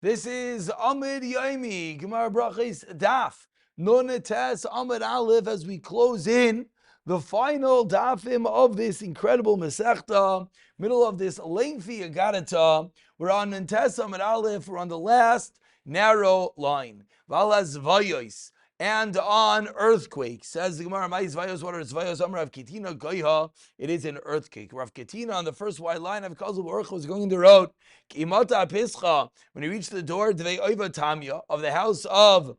This is Amud Yomi, Gemara Berachos Daf Nunetes Amud Aleph. As we close in the final dafim of this incredible Masechta, middle of this lengthy Agadata, we're on Nunetes Amud Aleph. We're on the last narrow line. Valas Vayos. And on earthquake, says the Gemara, "Ma'is vayos, what are vayos? Amar Rav Ketina goyha." It is an earthquake. Rav Ketina on the first white line of Kazul Baruch was going in the road. Imata Pischa, when he reached the door, Dvei Oiva Tamya, of the house of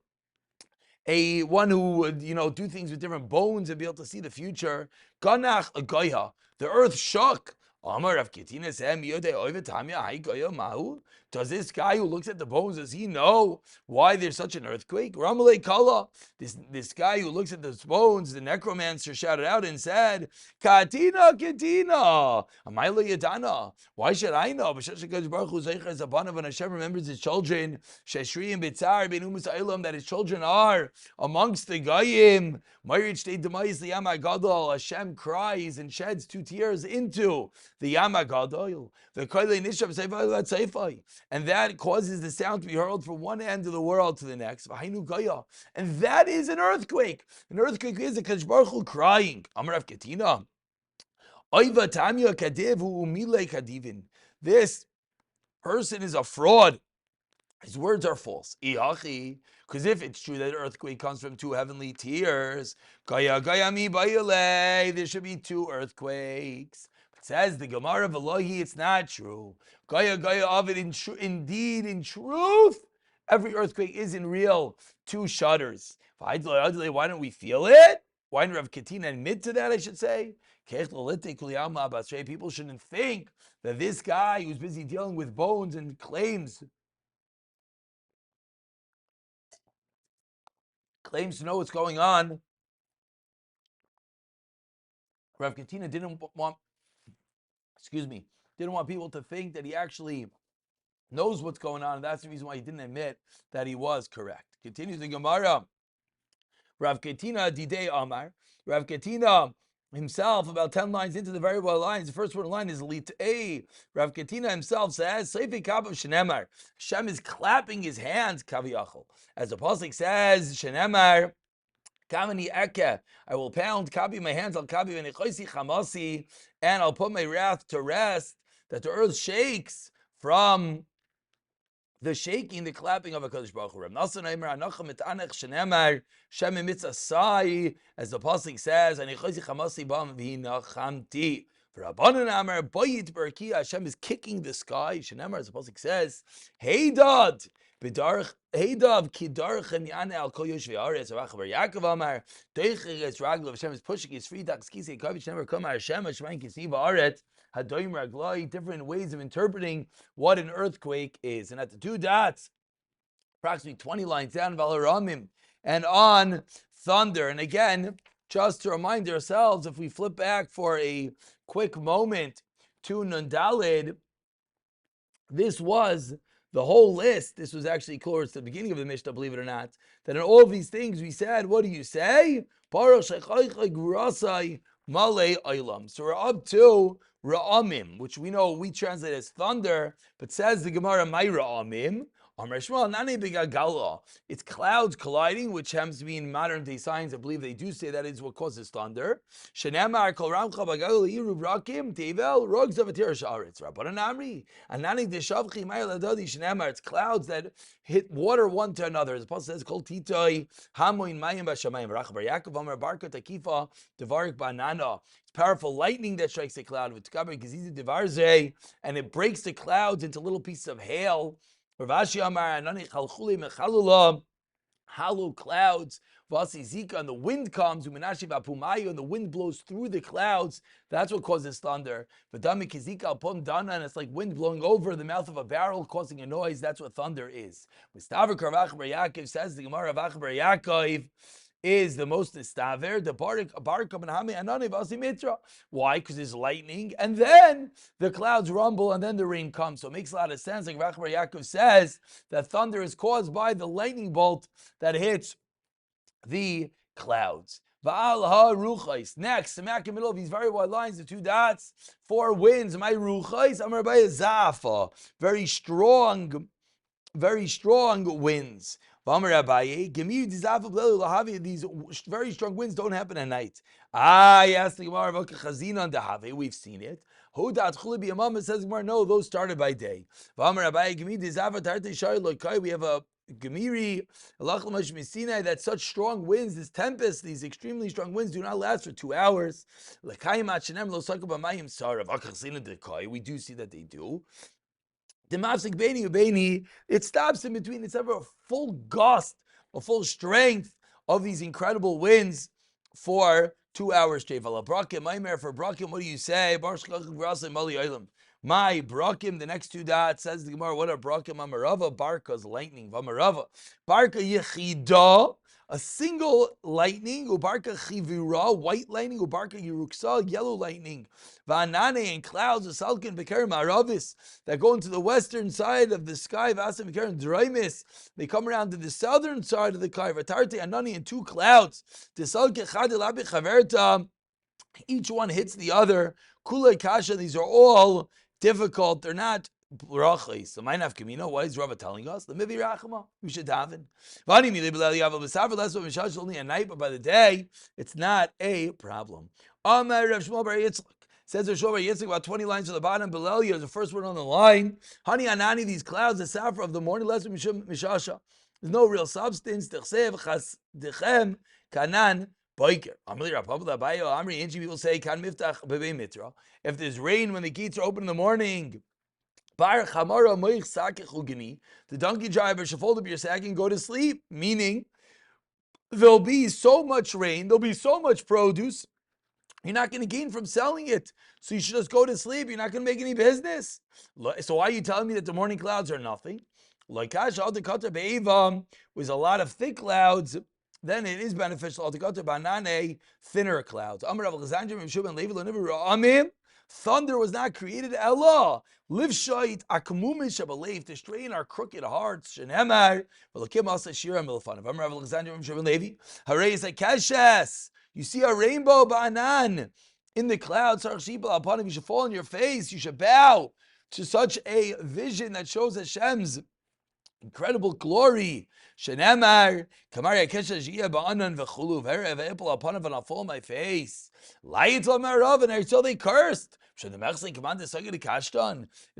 a one who would, do things with different bones and be able to see the future. Ganach goyha, the earth shook. Amar Rav Ketina said, "Miyodei Oiva Tamya, hai goyha mahu." Does this guy who looks at the bones, does he know why there's such an earthquake? Ramalei Kala, this guy who looks at the bones, the necromancer shouted out and said, Katina, Katina, Amayla Yadana. Why should I know? When Hashem remembers his children, Sheshri and Bitzar, Ben Umus Eilam, that his children are amongst the Goyim. Hashem cries and sheds 2 tears into the Yamagadol. And that causes the sound to be hurled from one end of the world to the next. And that is an earthquake. An earthquake is a Kadosh Baruch Hu crying. Amarav Ketina. This person is a fraud. His words are false. Because if it's true that an earthquake comes from 2 heavenly tears, there should be 2 earthquakes. But says the Gemara of Elohi, it's not true. Indeed, in truth, every earthquake is in real 2 shudders. Why don't we feel it? Why didn't Rav Ketina admit to that, I should say? People shouldn't think that this guy who's busy dealing with bones and claims to know what's going on. Rav Ketina didn't want people to think that he actually knows what's going on, and that's the reason why he didn't admit that he was correct. Continues the Gemara. Rav Ketina Didei Amar. Rav Ketina himself, about 10 lines into the very well lines, the first word line is Lit'ei. Rav Ketina himself says, Seifi Kav of Shenemar. Hashem is clapping his hands, Kaviyachol. As the Pasuk says, Shenemar, Kamani Eke, I will pound Kabi my hands al Kabi v'nechoisi chamasi, and I'll put my wrath to rest, that the earth shakes from the shaking, the clapping of a Kadosh Baruch Hu. As the pasuk says, Hashem is kicking the sky. Shenemar, as the pasuk says, Heidad. Heidav kidarchem yane al kol yoshvei haaretz. Bar Yaakov Amar, Deicher es raglo. Hashem is pushing his free dax kisei kavich never come. Hashem Hashemayin kisiv haaretz. Hadoim raglai. Different ways of interpreting what an earthquake is. And at the 2 dots, approximately 20 lines down, Valaramim, and on thunder. And again, just to remind ourselves, if we flip back for a quick moment to Nun Daled, this was the whole list. This was actually close to the beginning of the Mishnah, believe it or not, that in all of these things we said, what do you say? So we're up to Ra'amim, which we translate as thunder, but says the Gemara, my Ra'amim, it's clouds colliding, which happens to be in modern day science. I believe they do say that is what causes thunder. It's clouds that hit water one to another. As the Apostle says, Kol titoi hamoin mayim b'shamayim. Bar Yaakov Amar barka takifa devarik banana. It's powerful lightning that strikes the cloud, and it breaks the clouds into little pieces of hail. Ravashi Amar Anani Chalchuli Mechalula, hollow clouds. Vasi Zika, and the wind comes. Uminashi Vapumayu, and the wind blows through the clouds. That's what causes thunder. Vadami Kizika Alpum Dana, and it's like wind blowing over the mouth of a barrel, causing a noise. That's what thunder is. Mustavar Karavach Bar Yaakov says the Gemara Ravach Bar Yaakov is the most istaver, the barik and hami anani vasi mitra. Why? Because there's lightning, and then the clouds rumble, and then the rain comes. So it makes a lot of sense. Like Rachbar Yaakov says, that thunder is caused by the lightning bolt that hits the clouds. Va'al ha-ruchais. Next, smack in the middle of these very wide lines, the 2 dots, 4 winds. My ruchais, Amar Abaye zafa. Very strong very strong winds. These very strong winds don't happen at night. Yes, the Gemara, we've seen it. Says Gemara, no, those started by day. We have a Gemiri, that such strong winds, this tempest, these extremely strong winds do not last for 2 hours. We do see that they do. It stops in between. It's ever a full gust, a full strength of these incredible winds for 2 hours straight. For brakim, what do you say? My brakim, the next 2 dots, says the Gemara, what are brakim? Amarava, barka's lightning. Vamarava, barka yechida, a single lightning. Ubarka chivira, white lightning. Ubarka yeruksa, yellow lightning. Vanane, and clouds, usalkin bekerim aravis, that go into the western side of the sky. Vasim bekerim draimis, they come around to the southern side of the sky. Vatarte anani, and 2 clouds. Tisalke chadilabi chaverta, each one hits the other. Kula kasha, these are all difficult. They're not brachos. So my nafkamina, what is Rava telling us? The mivi rachama, we should daven. That's only at night, but by the day, it's not a problem. Amar Rav Shmuel bar Yitzchak. Says Rav Shmuel bar Yitzchak, about 20 lines to the bottom. Belelia is the first word on the line. Hani anani, these clouds, the safra of the morning, less mishasha. There's no real substance. Techsev chas dechem kanan. People say, if there's rain when the gates are open in the morning, the donkey driver should fold up your sack and go to sleep. Meaning, there'll be so much rain, there'll be so much produce, you're not going to gain from selling it. So you should just go to sleep. You're not going to make any business. So why are you telling me that the morning clouds are nothing? Like was a lot of thick clouds, then it is beneficial to go to banane, thinner clouds. Thunder was not created. Allah live shait akmumish abalev, to strain our crooked hearts. Shenemar v'lokim asa shira milfan. Rav Alexander Shimon Levi, Harei is a kashes. You see a rainbow ba'anan in the clouds. You should fall on your face. You should bow to such a vision that shows Hashem's incredible glory. Shenemar, Kamari Akesha Jia Ba'anan V'chulu V'epel upon I'll fall on my face. Light on Marav, and until they cursed. It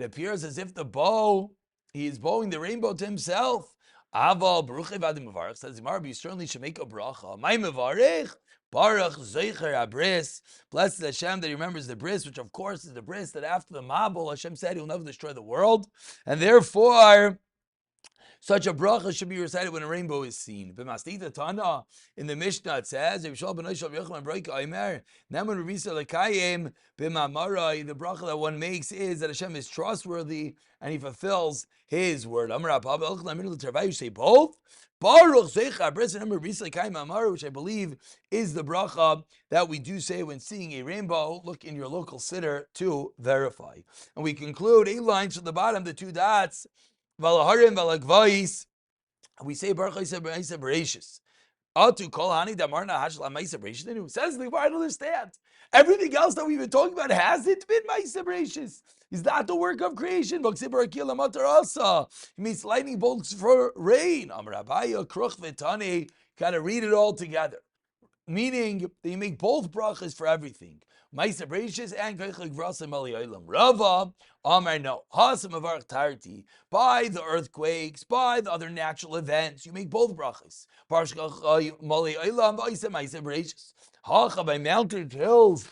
appears as if the bow, he is bowing the rainbow to himself. Aval Baruch Evadim Mevarech, says Gemara, you certainly should make a bracha. My Mevarech, Baruch Zeicher HaBris, blessed is Hashem that he remembers the bris, which of course is the bris that after the Mabul, Hashem said he will never destroy the world. And therefore, such a bracha should be recited when a rainbow is seen. B'mastita Tana, in the Mishnah it says, the bracha that one makes is that Hashem is trustworthy and he fulfills his word. You say both. Which I believe is the bracha that we do say when seeing a rainbow. Look in your local siddur to verify. And we conclude 8 lines from the bottom, the 2 dots. Valaharim valagvais. We say Berachos. Atu kol hani damarna hashla ma'isa bereshis. Says the I don't understand. Everything else that we've been talking about hasn't been ma'isa bereshis. Is that the work of creation? It means lightning bolts for rain. Amrabaya kruch v'tani. Gotta read it all together. Meaning that you make both brachas for everything. Ma'isa bereshis and keichel gvrasim aliyaylam. Rava Amar no. Hasam avarch tarti. By the earthquakes, by the other natural events, you make both brachas. Parshkach mali aylam v'aisa ma'isa bereshis. Hacha by mountain hills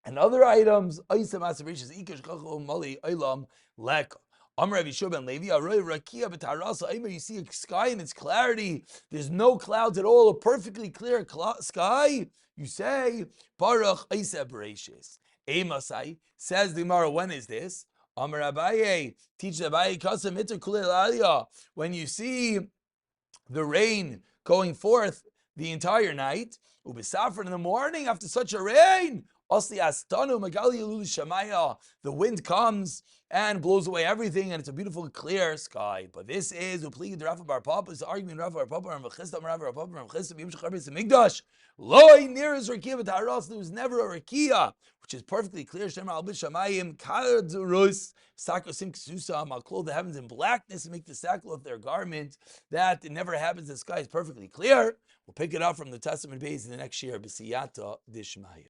and other items. Aisa ma'isa bereshis ikash kachu mali aylam leka. Amar Rav Yeshua ben Levi, Aroi Rakia b'Tarasa. You see a sky in its clarity. There's no clouds at all. A perfectly clear sky. You say Baruch Aisa Bereshis. Emasai says the Gemara. When is this? Amar Abaye, teach Abaye Kasam Mitzvah Kulei Aliyah. When you see the rain going forth the entire night, ubisafra in the morning after such a rain, Osli Astanu Magali Lulu Shamaya, the wind comes and blows away everything, and it's a beautiful clear sky. But this is Upli the Rafa Bar Papa, is arguing Rafa Bar Papa and Vachistam Rafa Bar Papa and Vachistam Yim Shachar B'Sim Migdash. Loi near is Rakia B'Taras. There was never a Rakia which is perfectly clear. Shema al b'shamayim kadrus sakosim ksusam. I'll clothe the heavens in blackness and make the sackcloth their garment. That it never happens. The sky is perfectly clear. We'll pick it up from the Testament page in the next year. B'siyata dishmaya.